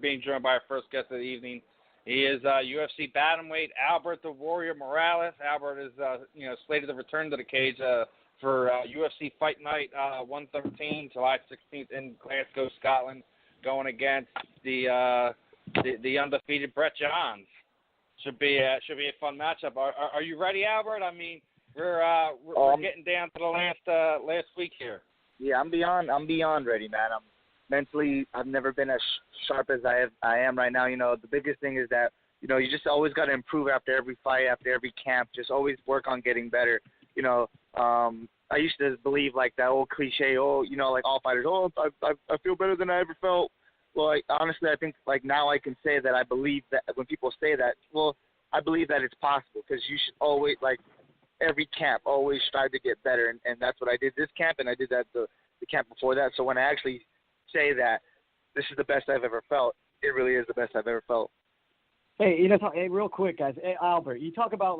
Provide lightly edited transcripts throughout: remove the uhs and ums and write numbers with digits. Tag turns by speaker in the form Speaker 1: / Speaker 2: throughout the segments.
Speaker 1: being joined by our first guest of the evening. He is UFC Bantamweight Albert the Warrior Morales. Albert is, slated to return to the cage for UFC Fight Night 113, July 16th in Glasgow, Scotland, going against the undefeated Brett Johns. Should be a fun matchup. Are you ready, Albert? I mean, we're getting down to the last week here.
Speaker 2: Yeah, I'm beyond ready, man. I'm mentally, I've never been as sharp as I am right now. The biggest thing is that, you just always got to improve after every fight, after every camp. Just always work on getting better. I used to believe like that old cliche, like all fighters, I feel better than I ever felt. Well, honestly, I think like now I can say that I believe that when people say that, well, I believe that it's possible because you should always, like every camp, always strive to get better. And that's what I did this camp, and I did that the camp before that. So when I actually say that this is the best I've ever felt, it really is the best I've ever felt.
Speaker 3: Hey, real quick, guys. Hey, Albert, you talk about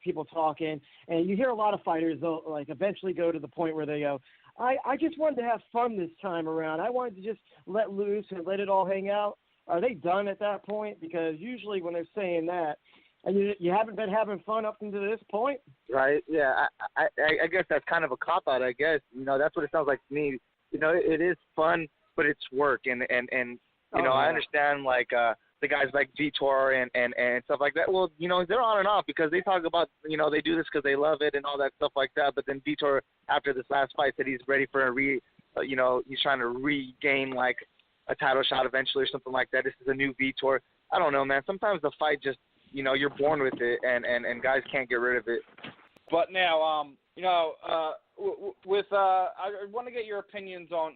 Speaker 3: people talking, and you hear a lot of fighters they'll like eventually go to the point where they go, I just wanted to have fun this time around. I wanted to just let loose and let it all hang out. Are they done at that point? Because usually when they're saying that, and you haven't been having fun up until this point,
Speaker 2: right? Yeah, I guess that's kind of a cop out. I guess that's what it sounds like to me. It is fun, but it's work, and I understand like the guys like Vitor and stuff like that. Well, they're on and off because they talk about they do this because they love it and all that stuff like that. But then Vitor, after this last fight, said he's ready for he's trying to regain like a title shot eventually or something like that. This is a new Vitor. I don't know, man. Sometimes the fight just you're born with it, and guys can't get rid of it.
Speaker 1: But now, I want to get your opinions on,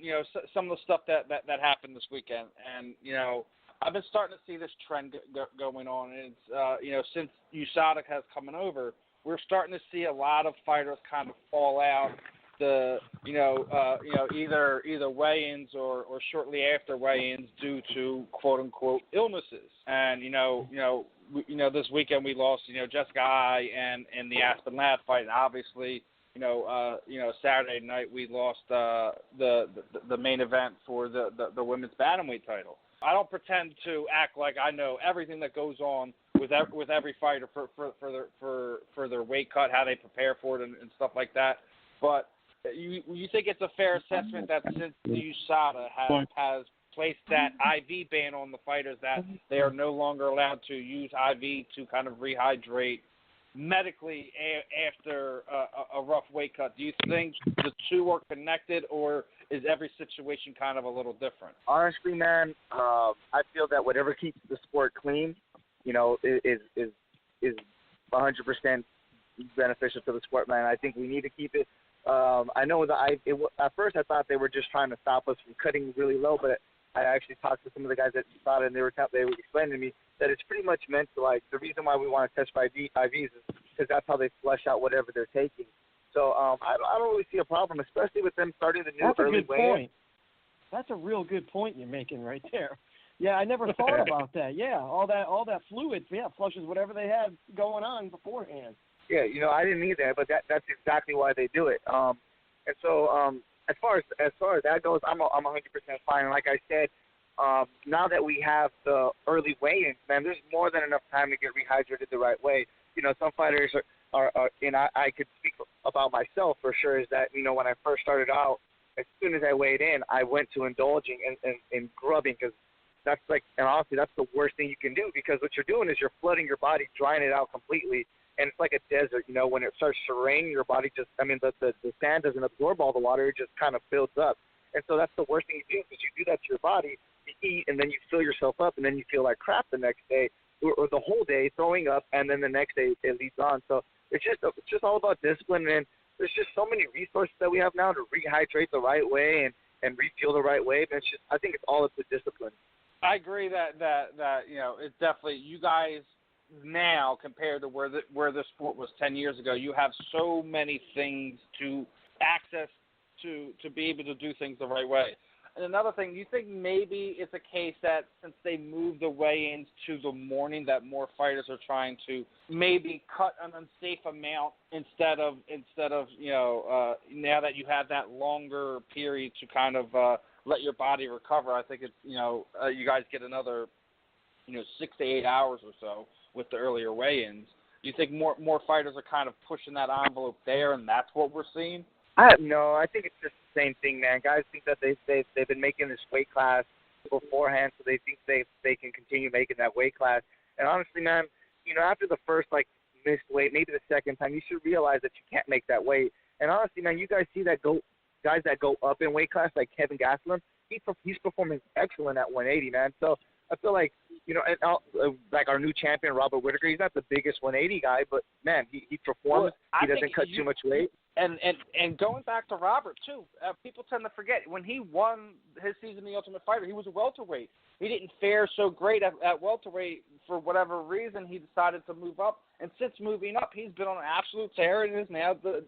Speaker 1: some of the stuff that happened this weekend. And, I've been starting to see this trend going on. And it's, since USADA has come over, we're starting to see a lot of fighters kind of fall out either weigh-ins or shortly after weigh-ins due to quote-unquote illnesses. And, this weekend we lost, Jessica Eye and the Aspen Ladd fight. And obviously, Saturday night we lost the main event for the women's bantamweight title. I don't pretend to act like I know everything that goes on with every fighter for their weight cut, how they prepare for it, and stuff like that. But you think it's a fair assessment that since the USADA has placed that IV ban on the fighters, that they are no longer allowed to use IV to kind of rehydrate medically after a rough weight cut? Do you think the two are connected, or is every situation kind of a little different?
Speaker 2: Honestly, man, I feel that whatever keeps the sport clean, is 100% beneficial to the sport, man. I think we need to keep it. I know at first I thought they were just trying to stop us from cutting really low, but I actually talked to some of the guys that thought it, and they were explaining to me that it's pretty much meant to, like, the reason why we want to test by IVs is because that's how they flush out whatever they're taking. So I don't really see a problem, especially with them starting the new early weigh-in.
Speaker 3: That's a real good point you're making right there. Yeah, I never thought about that. Yeah, all that fluid, flushes whatever they had going on beforehand.
Speaker 2: Yeah, I didn't need that, but that's exactly why they do it. And so as far as that goes, I'm 100% fine. And like I said, now that we have the early weigh-ins, man, there's more than enough time to get rehydrated the right way. Some fighters are and I could speak about myself for sure, is that, when I first started out, as soon as I weighed in, I went to indulging and grubbing, because that's and honestly, that's the worst thing you can do, because what you're doing is you're flooding your body, drying it out completely. And it's like a desert, when it starts to rain, your body the sand doesn't absorb all the water, it just kind of builds up. And so that's the worst thing you do, because you do that to your body, you eat, and then you fill yourself up, and then you feel like crap the next day, or the whole day throwing up, and then the next day it leads on. So it's just all about discipline, and there's just so many resources that we have now to rehydrate the right way and refuel the right way. And I think it's all up to discipline.
Speaker 1: I agree that it's definitely, you guys now compared to where the sport was 10 years ago, you have so many things to access to be able to do things the right way. And another thing, do you think maybe it's a case that since they moved the weigh-ins to the morning, that more fighters are trying to maybe cut an unsafe amount instead of now that you have that longer period to kind of let your body recover. I think it's, you guys get another, 6 to 8 hours or so with the earlier weigh-ins. Do you think more fighters are kind of pushing that envelope there, and that's what we're seeing?
Speaker 2: No, I think it's just the same thing, man. Guys think that they've been making this weight class beforehand, so they think they can continue making that weight class. And honestly, man, after the first missed weight, maybe the second time, you should realize that you can't make that weight. And honestly, man, you guys see that guys that go up in weight class, like Kevin Gastelum, he's performing excellent at 180, man. So I feel like, like our new champion, Robert Whittaker, he's not the biggest 180 guy, but, man, he performs. He doesn't cut too much weight.
Speaker 1: And going back to Robert, too, people tend to forget, when he won his season The Ultimate Fighter, he was a welterweight. He didn't fare so great at welterweight for whatever reason. He decided to move up, and since moving up, he's been on an absolute tear and is now the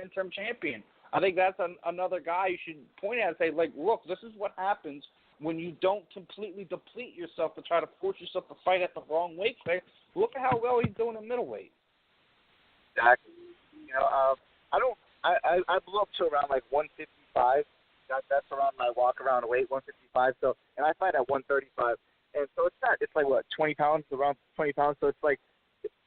Speaker 1: interim champion. I think that's another guy you should point at and say, look, this is what happens when you don't completely deplete yourself to try to force yourself to fight at the wrong weight class. Look at how well he's doing in middleweight.
Speaker 2: Exactly. I blew up to around 155. That's around my walk around weight, 155. So, and I fight at 135. And so it's like what, 20 pounds, around 20 pounds. So it's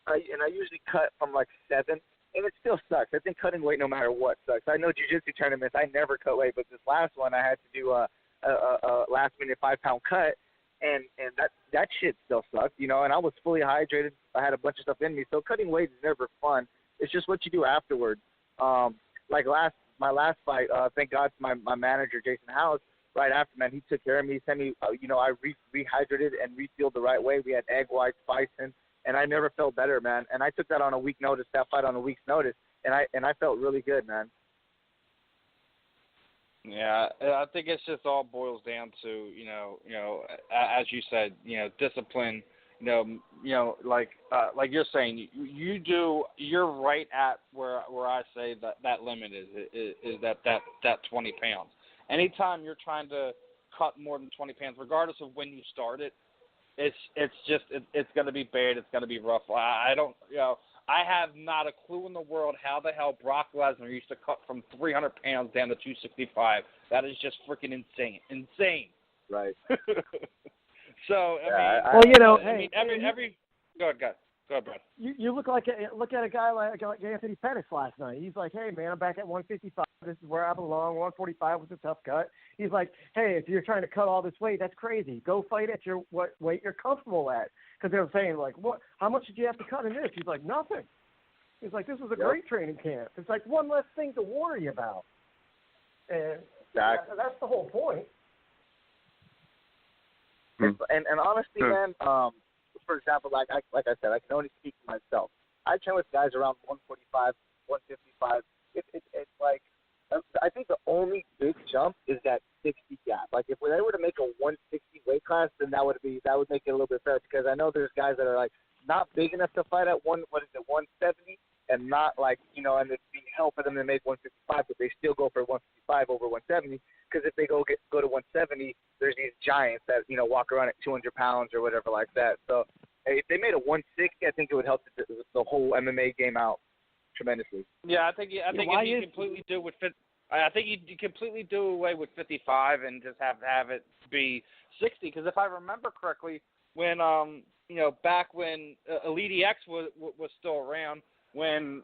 Speaker 2: I usually cut from 7, and it still sucks. I think cutting weight no matter what sucks. I know jiu-jitsu tournaments, I never cut weight, but this last one I had to do a last minute 5-pound cut, and that shit still sucked, and I was fully hydrated. I had a bunch of stuff in me, so cutting weight is never fun. It's just what you do afterwards. My last fight, thank God to my manager, Jason House, right after, man, he took care of me. He sent me, I rehydrated and refueled the right way. We had egg whites, bison, and I never felt better, man. And I took that on a week notice, that fight on a week's notice, and I felt really good, man.
Speaker 1: Yeah, I think it's just all boils down to, as you said, discipline. Like you're saying, you're right at where I say that limit is that 20 pounds. Anytime you're trying to cut more than 20 pounds, regardless of when you start it, it's going to be bad. It's going to be rough. I have not a clue in the world how the hell Brock Lesnar used to cut from 300 pounds down to 265. That is just freaking insane.
Speaker 2: Right.
Speaker 1: So
Speaker 3: hey,
Speaker 1: every go ahead, Brad.
Speaker 3: You look at a guy like Anthony Pettis last night. He's like, hey man, I'm back at 155. This is where I belong. 145 was a tough cut. He's like, hey, if you're trying to cut all this weight, that's crazy. Go fight at your what weight you're comfortable at. Because they were saying what? How much did you have to cut in this? He's like, nothing. He's like, this was a great training camp. It's like one less thing to worry about. And
Speaker 2: exactly.
Speaker 3: That's the whole point.
Speaker 2: And honestly, man, for example, like I said, I can only speak for myself. I train with guys around 145, 155. It's like, I think the only big jump is that 60 gap. Like if they were to make a 160 weight class, then that would make it a little bit fair, because I know there's guys that are not big enough to fight at 170, and not and it's being hell for them to make 155, but they still go for 155 over 170, because if they go to 170, there's these giants that walk around at 200 pounds or whatever like that. So if they made a 160, I think it would help the whole MMA game out tremendously.
Speaker 1: Yeah, I think you completely do with I think you completely do away with 55 and just have it be 60. Because if I remember correctly, when back when Elite X was still around, when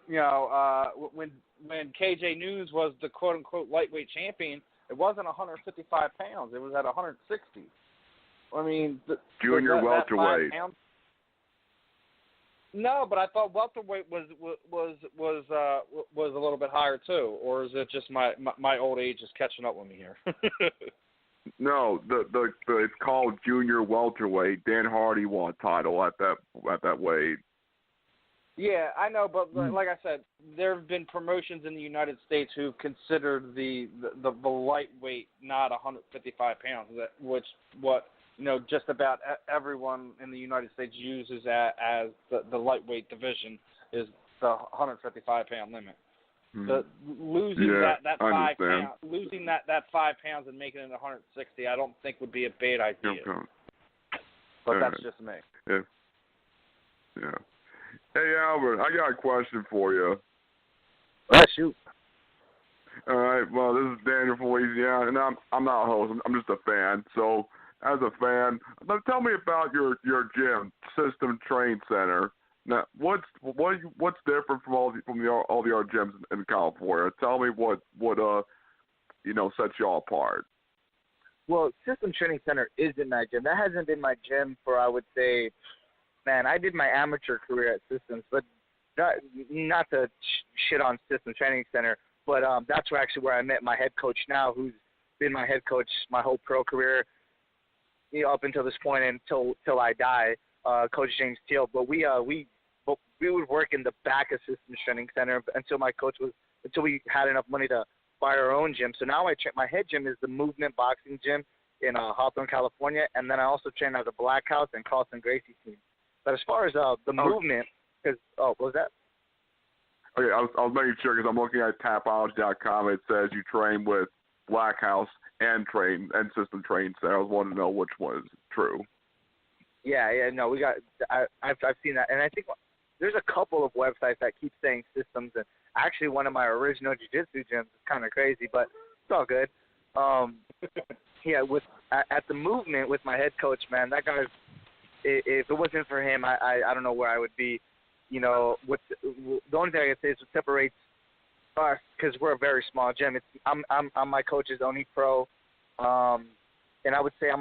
Speaker 1: when KJ News was the quote unquote lightweight champion, it wasn't 155 pounds. It was at 160. I mean,
Speaker 4: junior welterweight.
Speaker 1: No, but I thought welterweight was a little bit higher too, or is it just my old age is catching up with me here?
Speaker 4: No, the it's called junior welterweight. Dan Hardy won a title at that weight.
Speaker 1: Yeah, I know, but like I said, there have been promotions in the United States who've considered the lightweight not 155 pounds, just about everyone in the United States uses as the lightweight division is the 155-pound limit. So losing that 5 pounds, losing that 5 pounds and making it 160, I don't think would be a bad idea.
Speaker 4: Okay.
Speaker 1: But that's just me.
Speaker 4: Yeah. Hey Albert, I got a question for you.
Speaker 2: Shoot.
Speaker 4: All right. Well, this is Daniel from Louisiana, and I'm not a host. I'm just a fan. So, as a fan, tell me about your gym, System Train Center. Now, what's different from all the other gyms in California? Tell me what sets y'all apart.
Speaker 2: Well, System Training Center is in my gym. That hasn't been my gym for, I would say, man, I did my amateur career at Systems, but not to shit on System Training Center, but that's where I met my head coach now, who's been my head coach my whole pro career, up until this point and till I die, Coach James Teal. But we would work in the back of System Training Center until we had enough money to buy our own gym. So now my head gym is the Movement Boxing Gym in Hawthorne, California, and then I also train at the Black House and Carlson Gracie team. But as far as the movement, what was that?
Speaker 4: Okay, I was making sure because I'm looking at Tapology.com. It says you train with Black House and System Train Center. I was wanting to know which one is true.
Speaker 2: Yeah, no, we got. I've seen that, and I think there's a couple of websites that keep saying Systems, and actually one of my original jiu-jitsu gyms is kind of crazy, but it's all good. Yeah, at the movement with my head coach, man, that guy's. If it wasn't for him, I don't know where I would be. The only thing I can say is what separates us, because we're a very small gym. I'm my coach's only pro, and I would say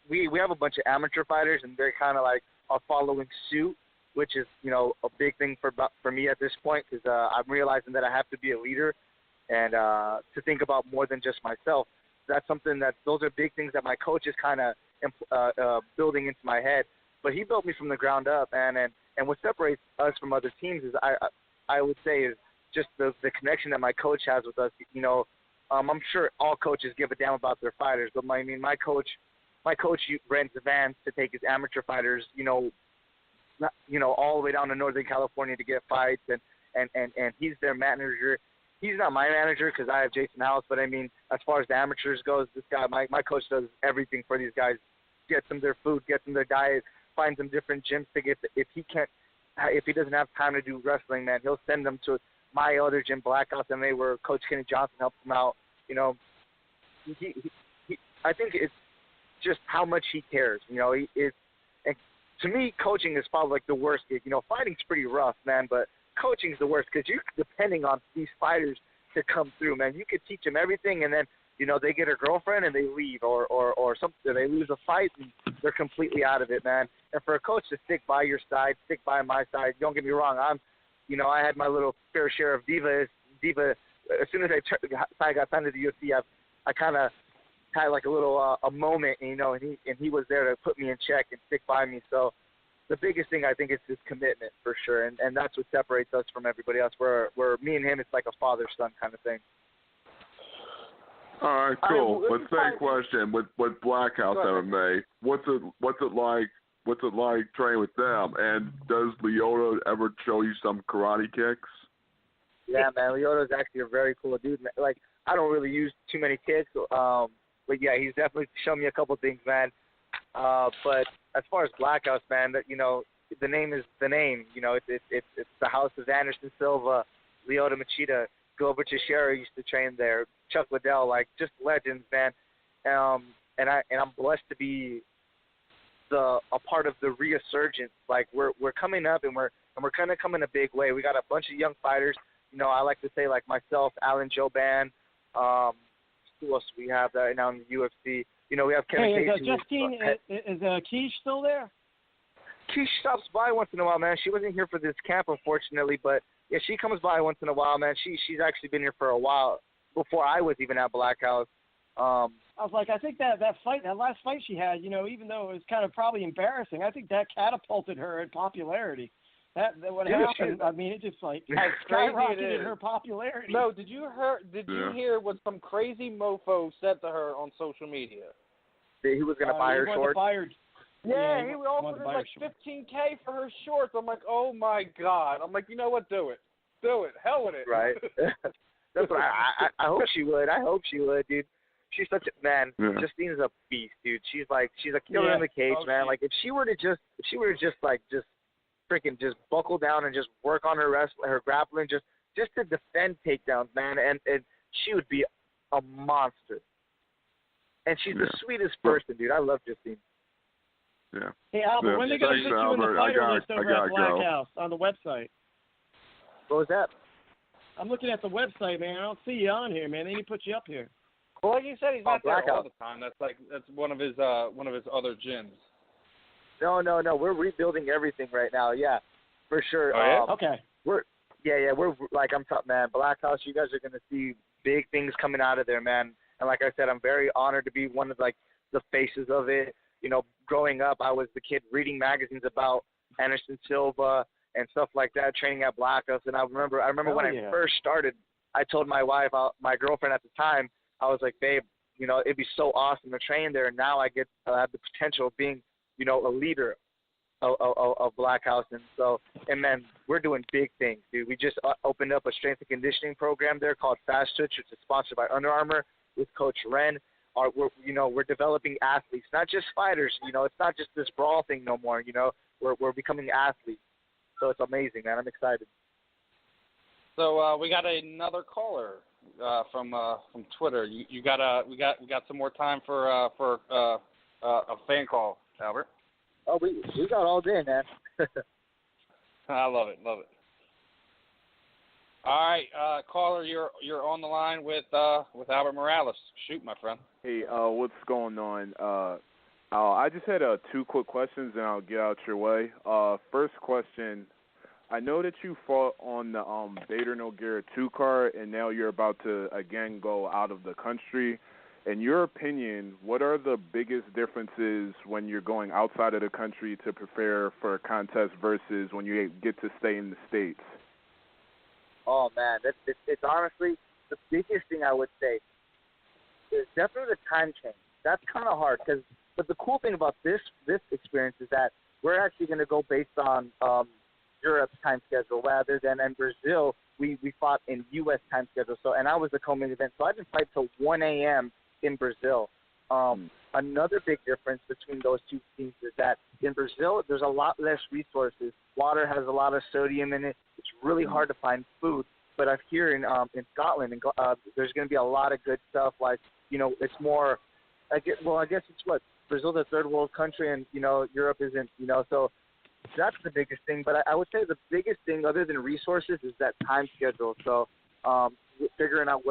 Speaker 2: we have a bunch of amateur fighters, and they're kind of like are following suit, which is a big thing for me at this point, because I'm realizing that I have to be a leader and to think about more than just myself. That's something those are big things that my coach is kind of building into my head. But he built me from the ground up, and what separates us from other teams is I would say is just the connection that my coach has with us. I'm sure all coaches give a damn about their fighters, but my coach rents the vans to take his amateur fighters, all the way down to Northern California to get fights, and he's their manager. He's not my manager because I have Jason House, but as far as the amateurs goes, this guy, my coach does everything for these guys. Gets them their food, gets them their diet, finds them different gyms to get. If he doesn't have time to do wrestling, man, he'll send them to my other gym, Black House, and where Coach Kenny Johnson helps them out. I think it's just how much he cares. And to me, coaching is probably like the worst gig. Fighting's pretty rough, man, but coaching's the worst because you're depending on these fighters to come through, man. You could teach them everything, and then they get a girlfriend and they leave, or something. They lose a fight and they're completely out of it, man. And for a coach to stick by your side, stick by my side. Don't get me wrong. I had my little fair share of diva. As soon as I got signed to the UFC, I kind of had like a little a moment, and he was there to put me in check and stick by me. So the biggest thing I think is his commitment for sure, and that's what separates us from everybody else. Where me and him, it's like a father-son kind of thing.
Speaker 4: All right, cool. Same question with Black House MMA. What's it like training with them? And does Leota ever show you some karate kicks?
Speaker 2: Yeah, man, Leota's actually a very cool dude. Like, I don't really use too many kicks, but yeah, he's definitely shown me a couple things, man. But as far as Black House, man, the name is the name. It's the house of Anderson Silva, Leota Machida, Gilbert Teixeira used to train there, Chuck Liddell, like just legends, man. And I'm blessed to be a part of the resurgence. Like we're coming up, and we're kind of coming a big way. We got a bunch of young fighters. I like to say like myself, Alan Joban. Who else do we have right now in the UFC? We have Kevin Casey.
Speaker 3: Justine, is Keish still there?
Speaker 2: Keish stops by once in a while, man. She wasn't here for this camp, unfortunately, but yeah, she comes by once in a while, man. She's actually been here for a while before I was even at Black House.
Speaker 3: I was like, I think that last fight she had, even though it was kind of probably embarrassing, I think that catapulted her in popularity. What happened? It just like skyrocketed her popularity.
Speaker 1: No, did you hear what some crazy mofo said to her on social media?
Speaker 2: He was going to buy her shorts.
Speaker 1: Yeah, he offered her like $15K for her shorts. I'm like, oh my God. I'm like, you know what? Do it. Hell with it.
Speaker 2: Right. That's what I hope she would. I hope she would, dude. She's such a man. Yeah. Justine's a beast, dude. She's a killer in the cage, man. Like if she were to just freaking buckle down and just work on her grappling, just to defend takedowns, man. And she would be a monster. And she's the sweetest person, dude. I love Justine.
Speaker 4: Yeah.
Speaker 3: Hey, Albert, when are they going to put you in the fighter list over at Black House on the website?
Speaker 2: What was that?
Speaker 3: I'm looking at the website, man. I don't see you on here, man. They need to put you up here.
Speaker 1: Well, like you said, he's not there all
Speaker 2: Blackout.
Speaker 1: the time. That's one of his other gyms.
Speaker 2: No. We're rebuilding everything right now. Yeah, for sure.
Speaker 1: Oh, yeah?
Speaker 3: Okay.
Speaker 2: We're like I'm talking, man. Black House, you guys are gonna see big things coming out of there, man. And like I said, I'm very honored to be one of the faces of it. You know, growing up, I was the kid reading magazines about Anderson Silva and stuff like that, training at Black House. And I remember when I first started, I told my wife, my girlfriend at the time, I was like, babe, you know, it'd be so awesome to train there. And now I have the potential of being, you know, a leader of Black House. And then we're doing big things, dude. We just opened up a strength and conditioning program there called Fast Twitch, which is sponsored by Under Armour with Coach Ren. We're developing athletes, not just fighters. You know, it's not just this brawl thing no more. You know, we're becoming athletes. So it's amazing, man. I'm excited.
Speaker 1: So we got another caller from Twitter. We got some more time for a fan call, Albert.
Speaker 2: Oh, we got all day, man.
Speaker 1: I love it. All right, caller, you're on the line with Albert Morales. Shoot, my friend.
Speaker 5: Hey, what's going on? I just had 2 quick questions, and I'll get out your way. First question, I know that you fought on the Bader Nogueira 2 card, and now you're about to, again, go out of the country. In your opinion, what are the biggest differences when you're going outside of the country to prepare for a contest versus when you get to stay in the States?
Speaker 2: Oh, man, it's honestly the biggest thing I would say is definitely the time change. That's kind of hard but the cool thing about this experience is that we're actually going to go based on Europe's time schedule rather than in Brazil. We fought in U.S. time schedule. So, and I was the co-main event, so I didn't fight till 1 a.m. in Brazil. Another big difference between those two teams is that in Brazil, there's a lot less resources. Water has a lot of sodium in it. It's really hard to find food. But up here in Scotland, there's going to be a lot of good stuff. Like, you know, it's more. I guess it's what Brazil's a third world country, and you know Europe isn't. You know, so that's the biggest thing. But I would say the biggest thing, other than resources, is that time schedule. So figuring out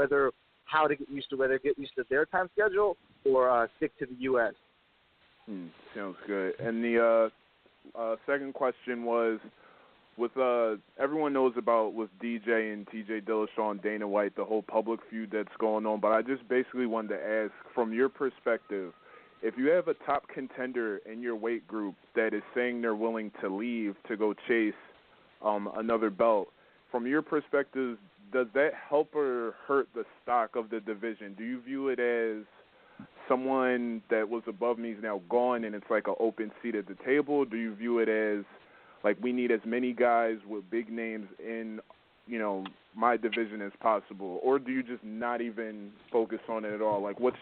Speaker 2: how to get used to their time schedule or stick to the U.S.
Speaker 5: Sounds good. And the second question was, with everyone knows about with DJ and TJ Dillashaw and Dana White, the whole public feud that's going on, but I just basically wanted to ask, from your perspective, if you have a top contender in your weight group that is saying they're willing to leave to go chase another belt, from your perspective, does that help or hurt the stock of the division? Do you view it as someone that was above me is now gone and it's like an open seat at the table? Do you view it as like we need as many guys with big names in, you know, my division as possible? Or do you just not even focus on it at all? Like, what's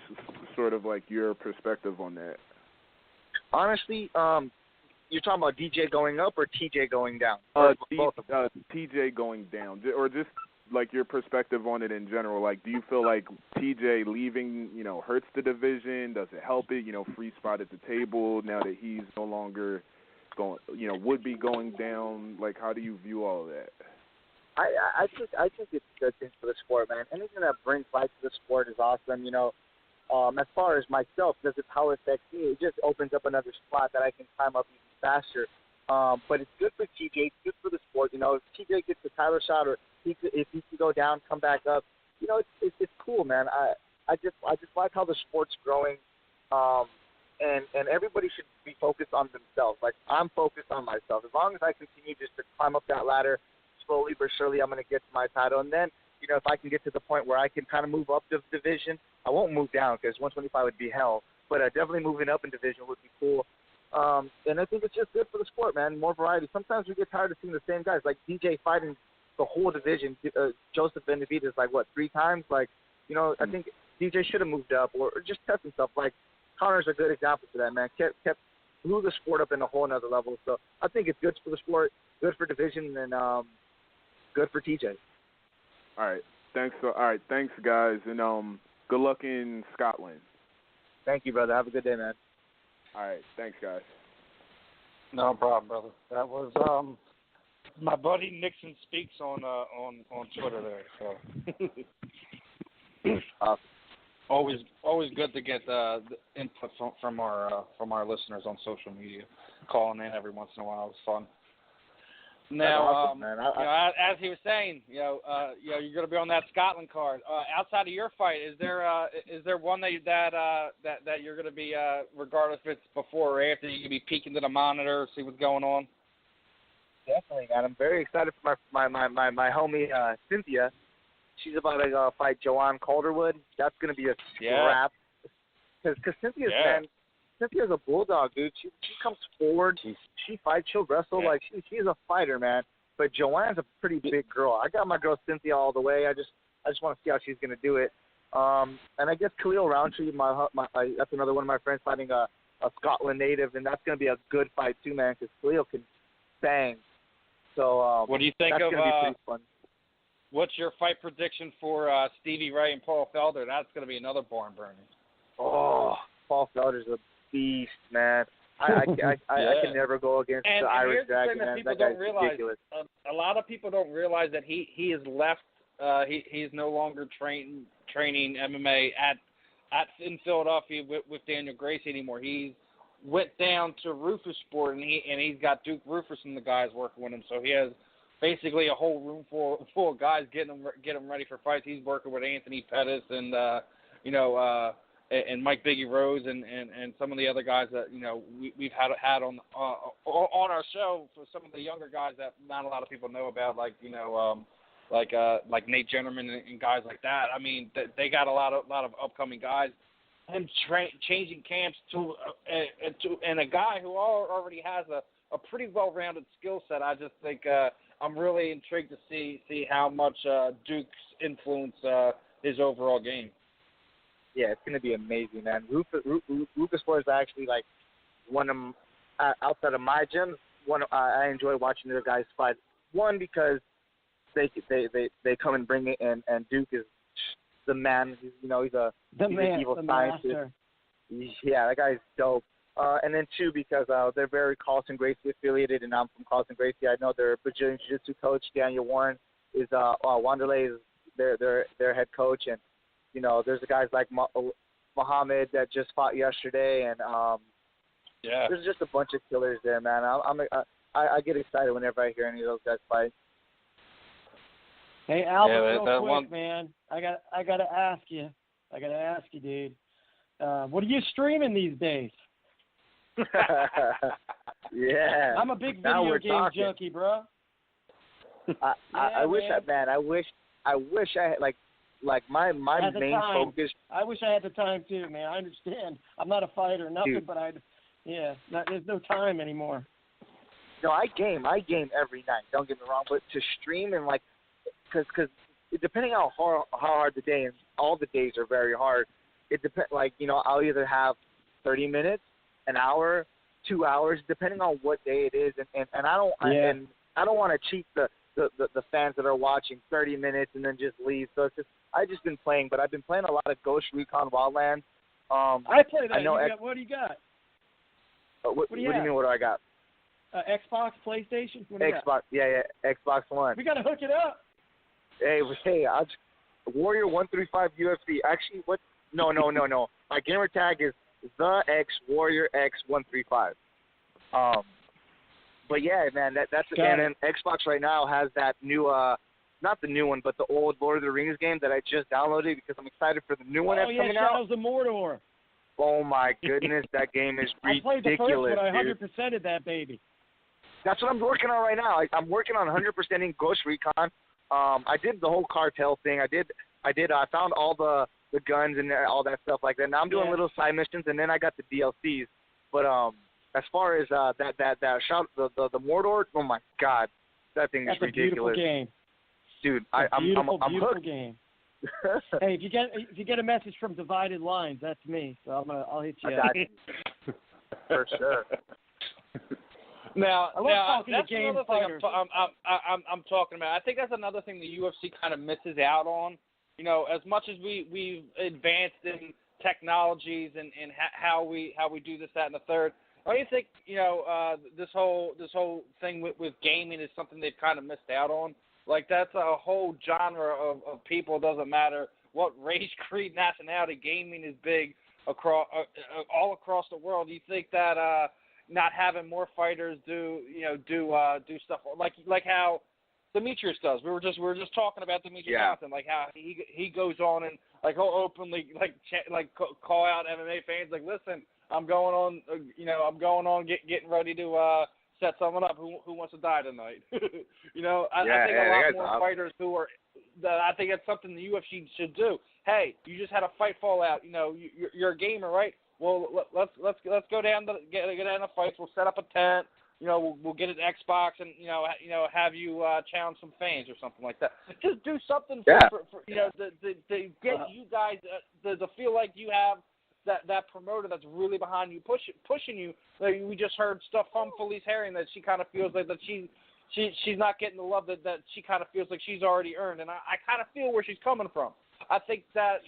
Speaker 5: sort of like your perspective on that?
Speaker 2: Honestly, you're talking about DJ going up or TJ going down?
Speaker 5: TJ going down, or just like your perspective on it in general. Like, do you feel like TJ leaving, you know, hurts the division? Does it help it? You know, free spot at the table now that he's no longer going, you know, would be going down. Like, how do you view all of that?
Speaker 2: I think it's a good thing for the sport, man. Anything that brings life to the sport is awesome. You know, as far as myself, does it how it affects me? It just opens up another spot that I can climb up even faster. But it's good for TJ. It's good for the sport. You know, if TJ gets the title shot, or if he can go down, come back up, you know, it's cool, man. I just like how the sport's growing, and everybody should be focused on themselves. Like, I'm focused on myself. As long as I continue just to climb up that ladder, slowly but surely, I'm going to get to my title. And then, you know, if I can get to the point where I can kind of move up the division, I won't move down because 125 would be hell. But definitely moving up in division would be cool. And I think it's just good for the sport, man. More variety. Sometimes we get tired of seeing the same guys. Like DJ fighting the whole division. Joseph Benavidez, like, 3 times? Like, you know, I think DJ should have moved up or just test himself. Like, Connor's a good example for that, man. Blew the sport up in a whole another level. So I think it's good for the sport, good for division, and good for TJ.
Speaker 5: All right. Thanks, guys, and good luck in Scotland.
Speaker 2: Thank you, brother. Have a good day, man.
Speaker 5: All right, thanks, guys.
Speaker 1: No problem, brother. That was my buddy Nixon Speaks on Twitter there. So always good to get the input from our listeners on social media. Calling in every once in a while is fun. Now,
Speaker 2: awesome, man.
Speaker 1: as he was saying, you're going to be on that Scotland card. Outside of your fight, is there one that you're going to be, regardless if it's before or after, you can be peeking to the monitor, see what's going on?
Speaker 2: Definitely, man. I'm very excited for my homie Cynthia. She's about to fight Joanne Calderwood. That's going to be a scrap. Because Cynthia's a bulldog, dude. She comes forward. She fights. She'll wrestle. Like she's a fighter, man. But Joanne's a pretty big girl. I got my girl Cynthia all the way. I just want to see how she's going to do it. And I guess Khalil Roundtree, that's another one of my friends fighting a Scotland native, and that's going to be a good fight too, man. Because Khalil can bang. So
Speaker 1: what do you think
Speaker 2: that's
Speaker 1: of?
Speaker 2: Going to be pretty fun.
Speaker 1: What's your fight prediction for Stevie Ray and Paul Felder? That's going to be another barn burner.
Speaker 2: Oh, Paul Felder's a beast, man. I can never go against the Irish Dragon, man. That guy's ridiculous.
Speaker 1: A lot of people don't realize that he has left. He's no longer training MMA in Philadelphia with Daniel Gracie anymore. He went down to Rufus Sport, and he's got Duke Rufus and the guys working with him. So he has basically a whole room full of guys getting them ready for fights. He's working with Anthony Pettis and and Mike Biggie Rose and some of the other guys that we've had on our show, for some of the younger guys that not a lot of people know about, like Nate Jennerman and guys like that. I mean, they got a lot of upcoming guys. Him changing camps to a guy who already has a pretty well-rounded skill set. I just think I'm really intrigued to see how much Duke's influence his overall game.
Speaker 2: Yeah, it's going to be amazing, man. Rufus Sport is actually like one of outside of my gyms. I enjoy watching their guys fight. One, because they come and bring it, and Duke is the man. He's an evil scientist.
Speaker 3: Master.
Speaker 2: Yeah, that guy's dope. And then two, because they're very Carlson Gracie affiliated, and I'm from Carlson Gracie. I know their Brazilian Jiu-Jitsu coach Daniel Warren is Wanderlei is their head coach, and there's the guys like Muhammad that just fought yesterday, and there's just a bunch of killers there, man. I get excited whenever I hear any of those guys fight.
Speaker 3: Hey, Albert, real quick, man. I gotta ask you, dude. What are you streaming these days?
Speaker 2: Yeah,
Speaker 3: I'm a big video game junkie, bro.
Speaker 2: I wish I had my main focus.
Speaker 3: I wish I had the time too, man. I understand. I'm not a fighter, nothing,
Speaker 2: dude.
Speaker 3: But there's no time anymore.
Speaker 2: No, I game every night. Don't get me wrong, but to stream and because depending on how hard the day, and all the days are very hard. It depends. I'll either have 30 minutes, an hour, 2 hours, depending on what day it is, and I don't I don't want to cheat the fans that are watching 30 minutes and then just leave. So it's just I've just been playing, but I've been playing a lot of Ghost Recon Wildlands.
Speaker 3: I play that. What do you got?
Speaker 2: What do you mean? What do I got?
Speaker 3: Xbox, PlayStation. What do you
Speaker 2: Xbox.
Speaker 3: got?
Speaker 2: Yeah, Xbox One.
Speaker 3: We gotta hook it up.
Speaker 2: Hey, Warrior 135 UFC. Actually, what? No. My gamer tag is the X Warrior X 135. But yeah, man, that's and then Xbox right now has that new not the new one, but the old Lord of the Rings game that I just downloaded because I'm excited for the new one that's coming out.
Speaker 3: Shadows of Mordor.
Speaker 2: Oh my goodness, that game is ridiculous.
Speaker 3: I played the first one. I
Speaker 2: 100%ed
Speaker 3: that baby.
Speaker 2: That's what I'm working on right now. I'm working on 100%ing Ghost Recon. I did the whole cartel thing. I found all the guns and all that stuff like that. Now I'm doing little side missions, and then I got the DLCs. But as far as that shout the Mordor, oh my God, that thing is ridiculous.
Speaker 3: That's a beautiful game,
Speaker 2: dude. I'm hooked.
Speaker 3: Game. Hey, if you get a message from Divided Lines, that's me. So I'll hit you.
Speaker 2: I got you. For sure.
Speaker 1: Now,
Speaker 3: that's
Speaker 1: another thing I'm talking about. I think that's another thing the UFC kind of misses out on as much as we've advanced in technologies and how we do this, that, and the third, don't you think this whole thing with gaming is something they've kind of missed out on? Like, that's a whole genre of people. It doesn't matter what race, creed, nationality. Gaming is big across all across the world. Do you think that not having more fighters do stuff like how Demetrius does? We were just talking about Demetrius Johnson, like how he goes on and like he'll openly call out MMA fans, like, listen, I'm going on getting ready to set someone up who wants to die tonight. I think a lot more fighters who are. I think that's something the UFC should do. Hey, you just had a fight fallout. You're a gamer, right? Well, let's go down to get down the fights. We'll set up a tent. We'll get an Xbox and have you challenge some fans or something like that. Just do something for to get you guys to feel like you have that promoter that's really behind you, pushing you. Like, we just heard stuff from Felice Herring that she kind of feels like that she's not getting the love that she kind of feels like she's already earned, and I kind of feel where she's coming from. I think that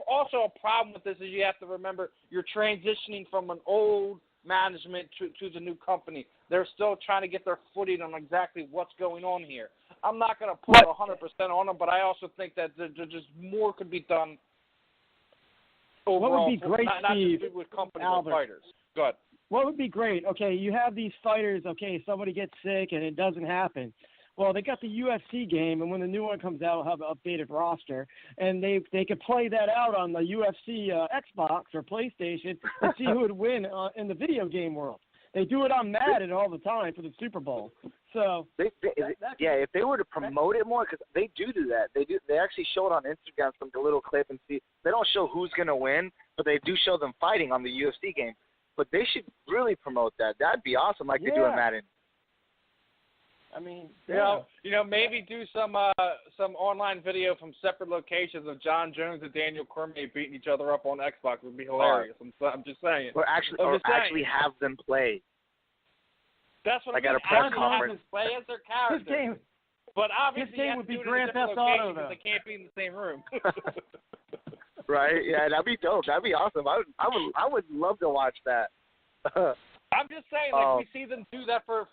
Speaker 1: also a problem with this is you have to remember you're transitioning from an old management to the new company. They're still trying to get their footing on exactly what's going on here. I'm not going to put 100% on them, but I also think that just more could be done overall.
Speaker 3: What would be great, Steve,
Speaker 1: not just with companies
Speaker 3: Albert,
Speaker 1: or fighters. Go ahead.
Speaker 3: What would be great? Okay, you have these fighters. Okay, somebody gets sick and it doesn't happen. Well, they got the UFC game, and when the new one comes out, it'll have an updated roster, and they could play that out on the UFC Xbox or PlayStation and see who would win in the video game world. They do it on Madden all the time for the Super Bowl. So
Speaker 2: if they were to promote it more, because they do that. They actually show it on Instagram, some little clip, and see. They don't show who's gonna win, but they do show them fighting on the UFC game. But they should really promote that. That'd be awesome, like they do in Madden.
Speaker 3: I mean,
Speaker 1: maybe do some online video from separate locations of John Jones and Daniel Cormier beating each other up on Xbox would be hilarious. I'm just saying.
Speaker 2: Or actually have them play.
Speaker 1: That's what
Speaker 2: I got a press conference.
Speaker 1: Have them play as their characters. But obviously,
Speaker 3: this game would be
Speaker 1: Grand
Speaker 3: Theft Auto, though.
Speaker 1: They can't be in the same room.
Speaker 2: Right? Yeah, that'd be dope. That'd be awesome. I would love to watch that.
Speaker 1: I'm just saying, we see them do that for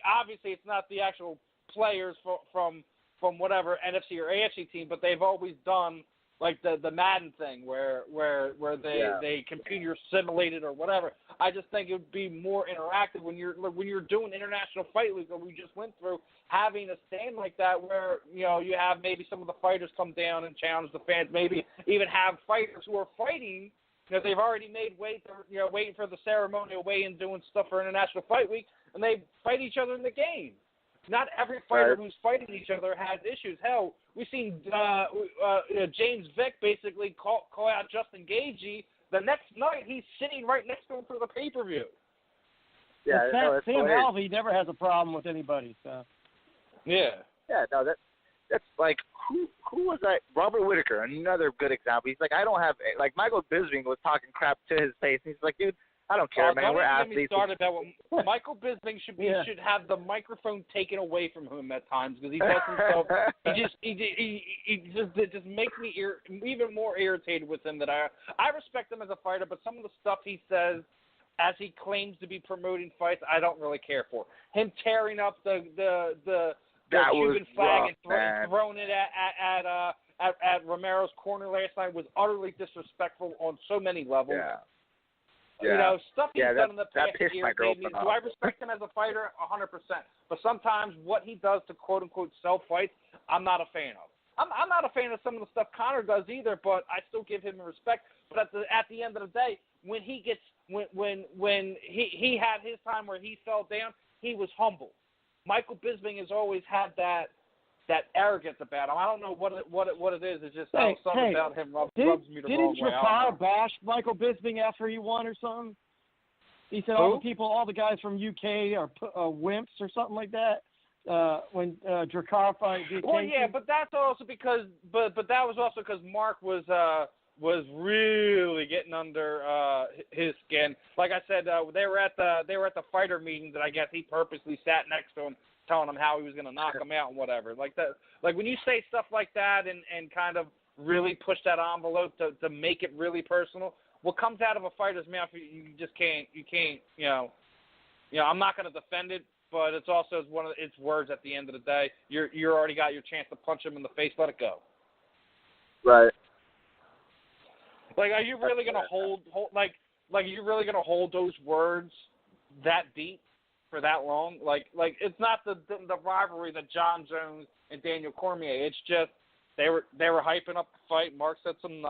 Speaker 1: obviously it's not the actual players from whatever NFC or AFC team, but they've always done like the Madden thing where they computer simulated or whatever. I just think it would be more interactive when you're doing International Fight League, that we just went through, having a stand like that where you have maybe some of the fighters come down and challenge the fans, maybe even have fighters who are fighting. They've already made weight, waiting for the ceremonial weigh-in, doing stuff for International Fight Week, and they fight each other in the game. Not every fighter who's fighting each other has issues. Hell, we've seen James Vick basically call out Justin Gaethje. The next night, he's sitting right next to him for the pay-per-view.
Speaker 2: Yeah,
Speaker 3: Sam Alvey never has a problem with anybody. So.
Speaker 1: Yeah.
Speaker 2: Yeah, no, that's like who was that? Robert Whitaker, another good example. He's like, I don't have like Michael Bisping was talking crap to his face. He's like, dude, I don't care, man. We're athletes.
Speaker 1: Michael Bisping should have the microphone taken away from him at times because he does himself. He just makes me even more irritated with him. That I respect him as a fighter, but some of the stuff he says, as he claims to be promoting fights, I don't really care for. Him tearing up the Cuban flag and throwing it at Romero's corner last night was utterly disrespectful on so many levels.
Speaker 2: Yeah.
Speaker 1: Stuff he's done in the past
Speaker 2: pissed
Speaker 1: year.
Speaker 2: my girlfriend off.
Speaker 1: Do I respect him as a fighter? 100%. But sometimes what he does to quote unquote sell fights, I'm not a fan of. I'm not a fan of some of the stuff Conor does either, but I still give him respect. But at the end of the day, when he had his time where he fell down, he was humble. Michael Bisping has always had that arrogance about him. I don't know what it is. It's just something about him rubs me the wrong way.
Speaker 3: Didn't Jakar bash Michael Bisping after he won or something? He said all the guys from UK are wimps or something like that. When Jakar fight.
Speaker 1: Well, yeah, but that's also because, but that was also because Mark was really getting under his skin. Like I said, they were at the fighter meeting that I guess he purposely sat next to him, telling him how he was going to knock him out and whatever. Like that. Like when you say stuff like that and kind of really push that envelope to make it really personal, what comes out of a fighter's mouth, you just can't. You know, I'm not going to defend it, but it's also it's words at the end of the day. You already got your chance to punch him in the face. Let it go.
Speaker 2: Right.
Speaker 1: Like, are you really going to hold are you really going to hold those words that deep for that long? Like it's not the rivalry that John Jones and Daniel Cormier. It's just they were hyping up the fight. Mark said some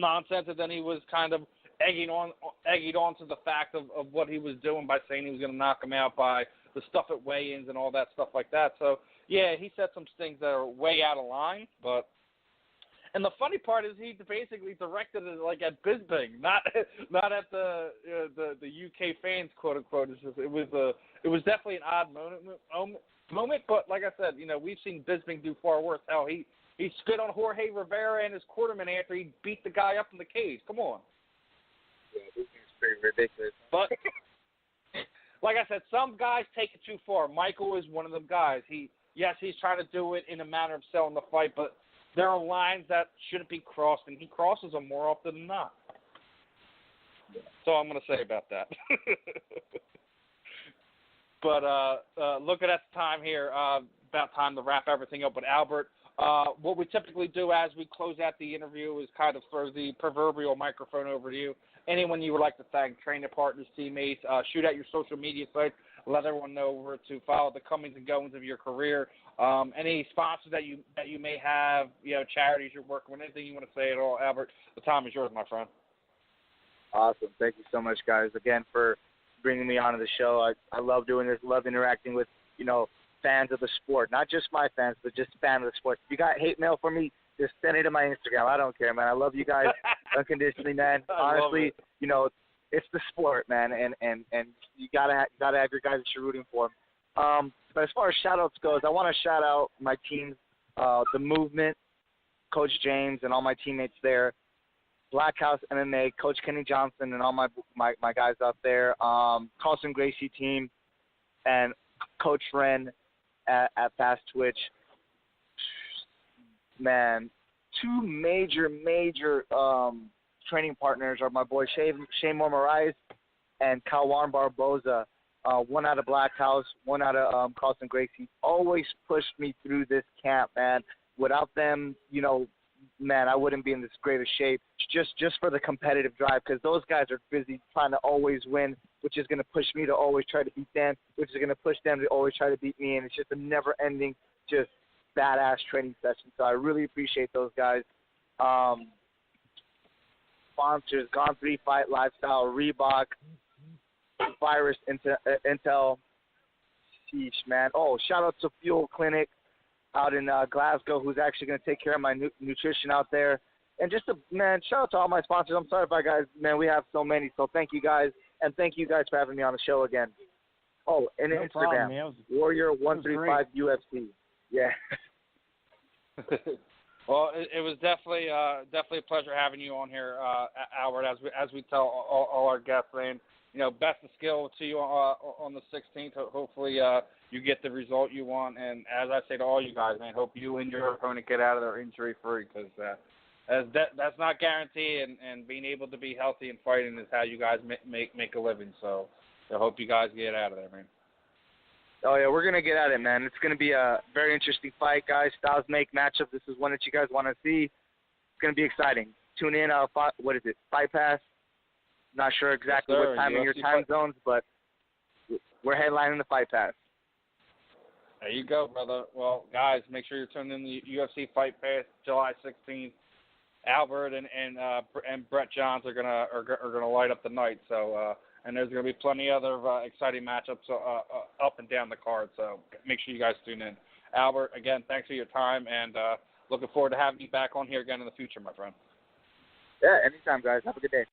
Speaker 1: nonsense, and then he was kind of egging on to the fact of what he was doing by saying he was going to knock him out by the stuff at weigh-ins and all that stuff like that. So yeah, he said some things that are way out of line, but. And the funny part is he basically directed it like at Bisping, not at the UK fans, quote unquote. It was definitely an odd moment. But like I said, we've seen Bisping do far worse. Hell, he spit on Jorge Rivera and his quarterman after he beat the guy up in the cage. Come on.
Speaker 2: Yeah, Bisping's pretty ridiculous.
Speaker 1: But like I said, some guys take it too far. Michael is one of them guys. He's trying to do it in a manner of selling the fight, but there are lines that shouldn't be crossed, and he crosses them more often than not. That's all I'm going to say about that. But looking at the time here, about time to wrap everything up with Albert. What we typically do as we close out the interview is kind of throw the proverbial microphone over to you. Anyone you would like to thank, training partners, teammates, shoot out your social media sites, let everyone know where to follow the comings and goings of your career. Any sponsors that you may have, charities you're working with, anything you want to say at all, Albert, the time is yours, my friend.
Speaker 2: Awesome. Thank you so much, guys, again, for bringing me onto the show. I love doing this, love interacting with, fans of the sport, not just my fans, but just fans of the sport. If you got hate mail for me, just send it to my Instagram. I don't care, man. I love you guys unconditionally, man. Honestly, it's the sport, man, and you gotta have your guys that you're rooting for. But as far as shout-outs goes, I want to shout out my teams, the Movement, Coach James, and all my teammates there, Black House MMA, Coach Kenny Johnson, and all my guys out there, Carlson Gracie team, and Coach Ren at Fast Twitch. Man, two major training partners are my boy Shane Morais and Kalwan Barboza. One out of Black House, one out of Carlson Gracie. Always pushed me through this camp, man. Without them, man, I wouldn't be in this great of shape. Just for the competitive drive, because those guys are busy trying to always win, which is going to push me to always try to beat them, which is going to push them to always try to beat me, and it's just a never-ending, just badass training session. So I really appreciate those guys. Sponsors, Gone 3 Fight Lifestyle, Reebok, Virus, Intel. Sheesh, man. Oh, shout out to Fuel Clinic out in Glasgow, who's actually going to take care of my nutrition out there. And just shout out to all my sponsors. I'm sorry if guys, man, we have so many. So thank you guys, and thank you guys for having me on the show again. Oh, and
Speaker 3: no
Speaker 2: Instagram,
Speaker 3: problem,
Speaker 2: Warrior135 UFC. Yeah.
Speaker 1: Well, it was definitely a pleasure having you on here, Albert. As we tell all our guests, man, best of skill to you on the 16th. Hopefully, you get the result you want. And as I say to all you guys, man, hope you and your opponent get out of there injury free, because that's not guaranteed. And being able to be healthy and fighting is how you guys make a living. So I hope you guys get out of there, man.
Speaker 2: Oh, yeah, we're going to get at it, man. It's going to be a very interesting fight, guys. Styles make matchup. This is one that you guys want to see. It's going to be exciting. Tune in. What is it? Fight Pass. Not sure exactly what time in your time zones, but we're headlining the Fight Pass.
Speaker 1: There you go, brother. Well, guys, make sure you're tuning in the UFC Fight Pass July 16th. Albert and Brett Johns are gonna light up the night. So and there's gonna be plenty other exciting matchups up and down the card. So make sure you guys tune in. Albert, again, thanks for your time, and looking forward to having you back on here again in the future, my friend.
Speaker 2: Yeah, anytime, guys. Have a good day.